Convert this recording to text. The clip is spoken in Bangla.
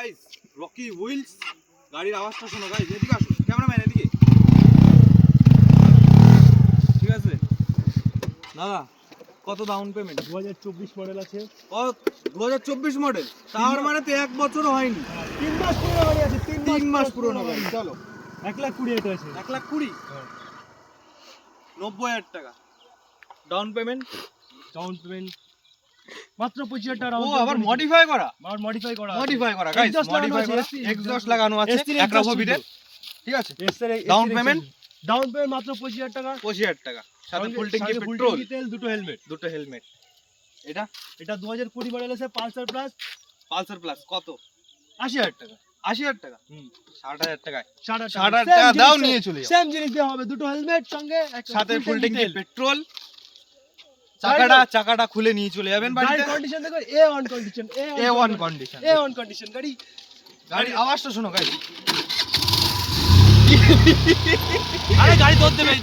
গাইস রকি হুইলস গাড়ির আওয়াজটা শোনো গাইস, এদিকে আসো ক্যামেরাম্যান এদিকে। ঠিক আছে দাদা, কত ডাউন পেমেন্ট? 2024 মডেল আছে। ও 2024 মডেল, তার মানে তো 1 বছরও হয়নি। 3 মাস পুরনো গাড়ি আছে, 3 মাস পুরনো গাড়ি। চলো 1,20,000 এটা আছে। 1,20,000 90,000 টাকা ডাউন পেমেন্ট। ডাউন পেমেন্ট মাত্র 25,000 টাকা। ও আবার মডিফাই করা, মডিফাই করা গাইস, মডিফাই করা এক্সজস্ট লাগানো আছে একরাভো বিটে। ঠিক আছে, ডাউন পেমেন্ট মাত্র 25,000 টাকা। 25,000 টাকা, সাথে ফুল ট্যাঙ্কি ফুল পেট্রোল, ট্যাঙ্কি তেল, দুটো হেলমেট। এটা 2020 মডেল আছে, পালসার প্লাস। পালসার প্লাস কত? 80,000 টাকা। 80,000 টাকা, 60,000 টাকায় 60,000 টাকা দাও, নিয়ে চলে যাও। সেম জিনিস দেওয়া হবে, দুটো হেলমেট সঙ্গে সাথে ফুল ট্যাঙ্কি পেট্রোল। চাকাটা খুলে নিয়ে চলে যাবেন বাড়িতে। গাড়ি কন্ডিশন দেখো, A1 condition, A1 condition. A1 condition গাড়ি। গাড়ির আওয়াজটা শোনো গাইস। আরে গাড়ি ধরতে দেবে।